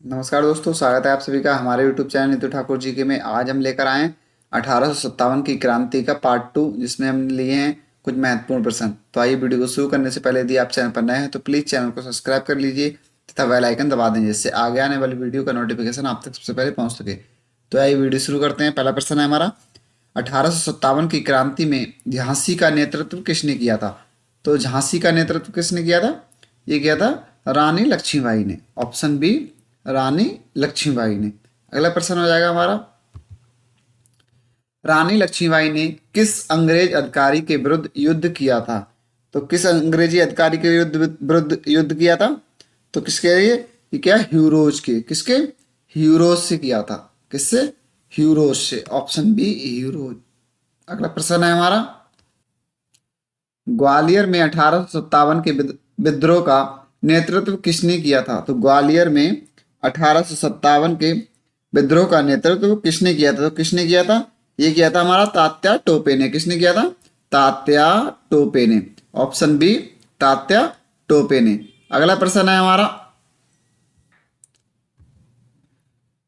नमस्कार दोस्तों, स्वागत है आप सभी का हमारे YouTube चैनल नीतू ठाकुर जी के में। आज हम लेकर आए हैं 1857 की क्रांति का पार्ट 2, जिसमें हम लिए हैं कुछ महत्वपूर्ण प्रश्न। तो आइए वीडियो को शुरू करने से पहले यदि आप चैनल पर नए हैं तो प्लीज़ चैनल को सब्सक्राइब कर लीजिए तथा बेल आइकन दबा दें, जिससे आगे आने वाली वीडियो का नोटिफिकेशन आप तक सबसे पहले पहुँच सके। तो आइए वीडियो शुरू करते हैं। पहला प्रश्न है हमारा, 1857 की क्रांति में झांसी का नेतृत्व किसने किया था? तो झांसी का नेतृत्व किसने किया था? ये किया था रानी लक्ष्मीबाई ने। ऑप्शन बी, रानी लक्ष्मीबाई ने। अगला प्रश्न हो जाएगा हमारा, रानी लक्ष्मीबाई ने किस अंग्रेज अधिकारी के विरुद्ध युद्ध किया था? तो किस अंग्रेजी अधिकारी के विरुद्ध युद्ध किया था? तो किसके लिए? ये क्या, ह्यूरोज के। किसके? ह्यूरोज से किया था। किससे? ह्यूरोज से। Option B, Hugh Rose. अगला प्रश्न है हमारा, ग्वालियर में 1857 के विद्रोह का नेतृत्व किसने किया था? तो ग्वालियर में 1857 के विद्रोह का नेतृत्व किसने किया था? तो किसने किया था? ये किया था हमारा तात्या टोपे ने। किसने किया था? तात्या टोपे ने। ऑप्शन बी, तात्या टोपे ने। अगला प्रश्न है हमारा,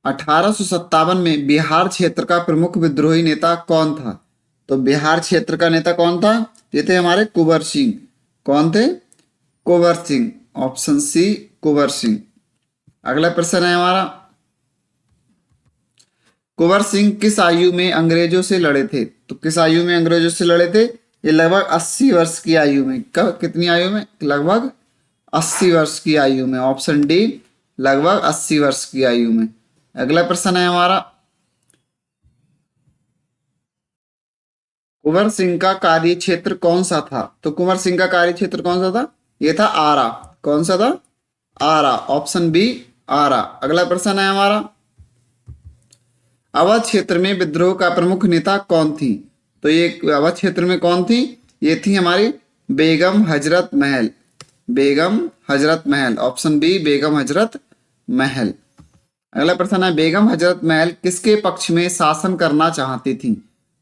1857 में बिहार क्षेत्र का प्रमुख विद्रोही नेता कौन था? तो बिहार क्षेत्र का नेता कौन था? ये थे हमारे कुंवर सिंह। कौन थे? कुंवर सिंह। Option C, Kunwar Singh. अगला प्रश्न है हमारा, कुंवर सिंह किस आयु में अंग्रेजों से लड़े थे? तो किस आयु में अंग्रेजों से लड़े थे? ये लगभग 80 वर्ष की आयु में। कब, कितनी आयु में? लगभग 80 वर्ष की आयु में। ऑप्शन डी, लगभग 80 वर्ष की आयु में। अगला प्रश्न है हमारा, कुंवर सिंह का कार्य क्षेत्र कौन सा था? तो कुंवर सिंह का कार्य क्षेत्र कौन सा था? ये था आरा। कौन सा था? आरा। ऑप्शन बी, आरा। अगला प्रश्न है हमारा, अवध क्षेत्र में विद्रोह का प्रमुख नेता कौन थी? तो ये अवध क्षेत्र में कौन थी? ये थी हमारी बेगम हजरत महल। बेगम हजरत महल। Option B, Begum Hazrat Mahal. अगला प्रश्न है, बेगम हजरत महल किसके पक्ष में शासन करना चाहती थी?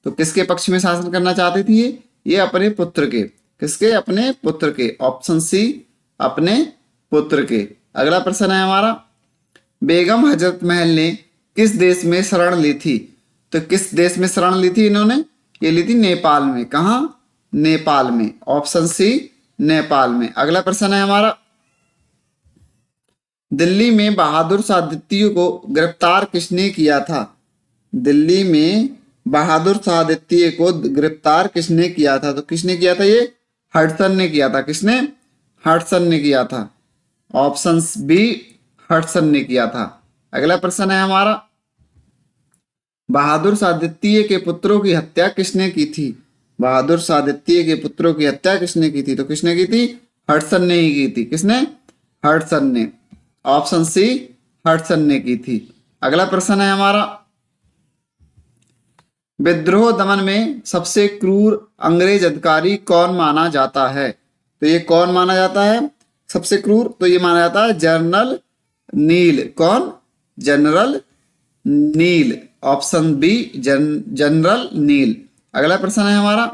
तो किसके पक्ष में शासन करना चाहती थी ये अपने पुत्र के। किसके? अपने पुत्र के। ऑप्शन सी, अपने पुत्र के। अगला प्रश्न है हमारा, बेगम हजरत महल ने किस देश में शरण ली थी? तो किस देश में शरण ली थी इन्होंने? ये ली थी नेपाल में। कहाँ? नेपाल में। ऑप्शन सी, नेपाल में। अगला प्रश्न है हमारा, दिल्ली में बहादुर शाह द्वितीय को गिरफ्तार किसने किया था? दिल्ली में बहादुर शाह द्वितीय को गिरफ्तार किसने किया था? तो किसने किया था? ये हडसन ने किया था। किसने? हडसन ने किया था। ऑप्शन बी, हडसन ने किया था। अगला प्रश्न है हमारा, बहादुर शाह द्वितीय के पुत्रों की हत्या किसने की थी? बहादुर शाह द्वितीय के पुत्रों की हत्या किसने की थी? तो किसने की थी? हडसन ने ही की थी। किसने? हडसन ने। ऑप्शन सी, हडसन ने की थी। अगला प्रश्न है हमारा, विद्रोह दमन में सबसे क्रूर अंग्रेज अधिकारी कौन माना जाता है? तो ये कौन माना जाता है सबसे क्रूर? तो ये माना जाता है जनरल नील। कौन? जनरल नील। ऑप्शन बी, जनरल नील। अगला प्रश्न है हमारा,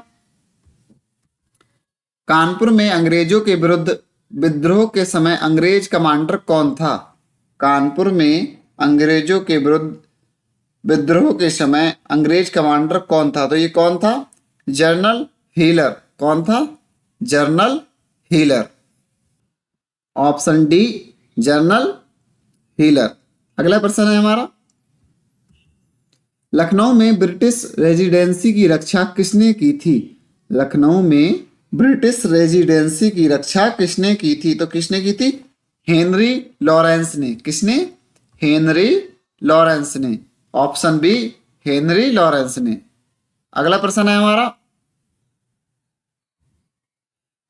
कानपुर में अंग्रेजों के विरुद्ध विद्रोह के समय अंग्रेज कमांडर कौन था? कानपुर में अंग्रेजों के विरुद्ध विद्रोह के समय अंग्रेज कमांडर कौन था? तो ये कौन था? General healer. कौन था? General healer. Option D, general healer. अगला प्रश्न है हमारा, लखनऊ में ब्रिटिश रेजिडेंसी की रक्षा किसने की थी? लखनऊ में ब्रिटिश रेजिडेंसी की रक्षा किसने की थी? तो किसने की थी? हेनरी लॉरेंस ने। किसने? हेनरी लॉरेंस ने। ऑप्शन बी, हेनरी लॉरेंस ने। अगला प्रश्न है हमारा,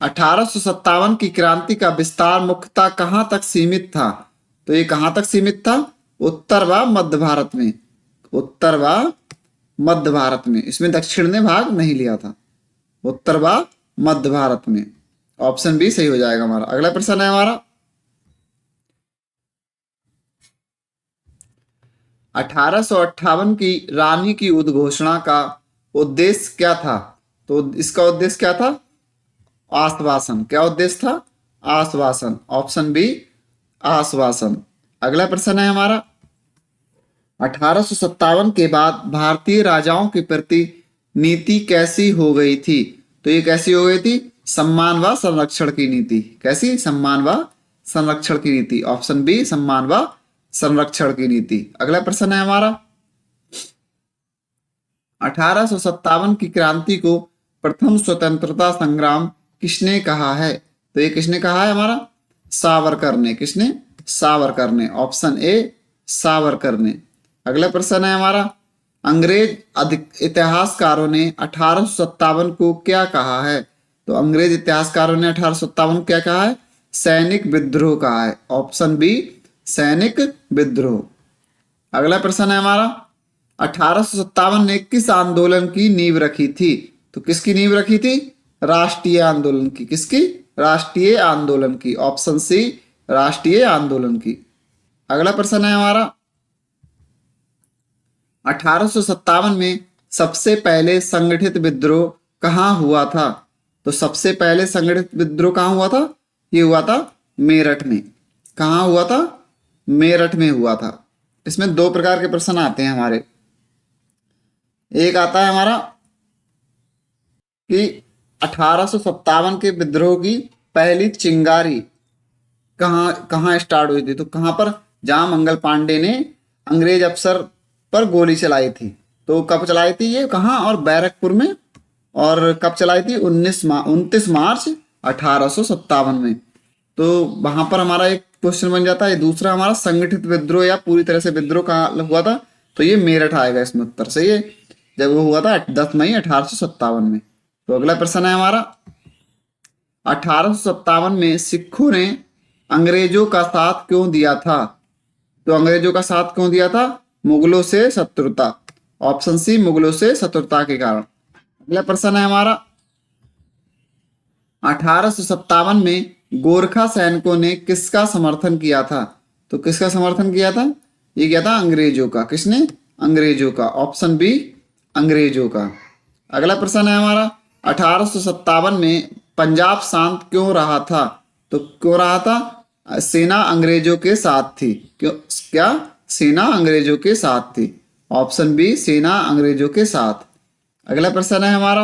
1857 की क्रांति का विस्तार मुख्यतः कहां तक सीमित था? तो ये कहां तक सीमित था? उत्तर व मध्य भारत में। उत्तर व मध्य भारत में। इसमें दक्षिण ने भाग नहीं लिया था। उत्तर व मध्य भारत में। ऑप्शन बी सही हो जाएगा हमारा। अगला प्रश्न है हमारा, 1858 की रानी की उद्घोषणा का उद्देश्य क्या था? तो इसका उद्देश्य क्या था? आश्वासन। क्या उद्देश्य था? आश्वासन। ऑप्शन बी, आश्वासन। अगला प्रश्न है हमारा 1857 के बाद भारतीय राजाओं के प्रति नीति कैसी हो गई थी? तो ये कैसी हो गई थी? सम्मान व संरक्षण की नीति। कैसी? सम्मान व संरक्षण की नीति। ऑप्शन बी सम्मान व संरक्षण की नीति। अगला प्रश्न है हमारा 1857 की क्रांति को प्रथम स्वतंत्रता संग्राम किसने कहा है? तो ये किसने कहा है हमारा? सावरकर ने। किसने? सावरकर ने। ऑप्शन ए सावरकर ने। अगला प्रश्न है हमारा अंग्रेज इतिहासकारों ने 1857 को क्या कहा है? तो अंग्रेज इतिहासकारों ने 1857 क्या कहा है? सैनिक विद्रोह कहा है। ऑप्शन बी सैनिक विद्रोह। अगला प्रश्न है हमारा 1857 ने किस आंदोलन की नींव रखी थी? तो किसकी नींव रखी थी? राष्ट्रीय आंदोलन की। किसकी? राष्ट्रीय आंदोलन की। ऑप्शन सी राष्ट्रीय आंदोलन की। अगला प्रश्न है हमारा 1857 में सबसे पहले संगठित विद्रोह कहाँ हुआ था? तो सबसे पहले संगठित विद्रोह कहाँ हुआ था? ये हुआ था मेरठ में। कहाँ हुआ था? मेरठ में हुआ था। इसमें दो प्रकार के प्रश्न आते हैं हमारे। एक आता है हमारा कि 1857 के विद्रोह की पहली चिंगारी कहाँ कहाँ स्टार्ट हुई थी? तो कहाँ पर? जहां मंगल पांडे ने अंग्रेज अफसर पर गोली चलाई थी। तो कब चलाई थी ये? कहाँ? और बैरकपुर में। और कब चलाई थी? 29 मार्च 1857 में। तो वहां पर हमारा एक क्वेश्चन बन जाता है। दूसरा हमारा संगठित विद्रोह या पूरी तरह से विद्रोह कहाँ हुआ था? तो ये मेरठ आएगा इसमें उत्तर से। ये जब वो हुआ था 10 मई 1857 में। तो अगला प्रश्न है हमारा 1857 में सिखों ने अंग्रेजों का साथ क्यों दिया था? तो अंग्रेजों का साथ क्यों दिया था? मुगलों से शत्रुता। ऑप्शन सी मुगलों से शत्रुता के कारण। अगला प्रश्न है हमारा 1857 में गोरखा सैनिकों ने किसका समर्थन किया था? तो किसका समर्थन किया था? ये किया था अंग्रेजों का। किसने? अंग्रेजों का। ऑप्शन बी अंग्रेजों का। अगला प्रश्न है हमारा 1857 में पंजाब शांत क्यों रहा था? तो क्यों रहा था? सेना अंग्रेजों के साथ थी। क्यों? क्या? सेना अंग्रेजों के साथ थी। ऑप्शन बी सेना अंग्रेजों के साथ। अगला प्रश्न है हमारा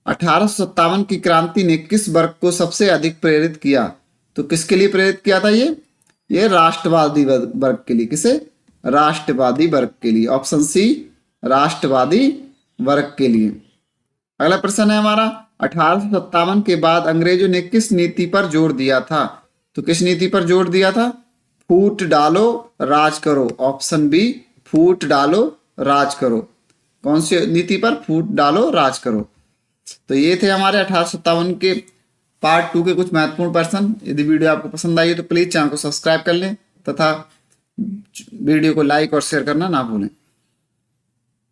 1857 की क्रांति ने किस वर्ग को सबसे अधिक प्रेरित किया? तो किसके लिए प्रेरित किया था ये राष्ट्रवादी वर्ग के लिए। किसे? राष्ट्रवादी वर्ग के लिए। ऑप्शन सी राष्ट्रवादी वर्ग के लिए। अगला प्रश्न है हमारा 1857 के बाद अंग्रेजों ने किस नीति पर जोर दिया था? तो किस नीति पर जोर दिया था? फूट डालो राज करो। ऑप्शन बी फूट डालो राज करो। कौन सी नीति पर? फूट डालो राज करो। तो ये थे हमारे 1857 के पार्ट 2 के कुछ महत्वपूर्ण प्रश्न। यदि वीडियो आपको पसंद आई हो तो प्लीज चैनल को सब्सक्राइब कर लें तथा वीडियो को लाइक और शेयर करना ना भूलें।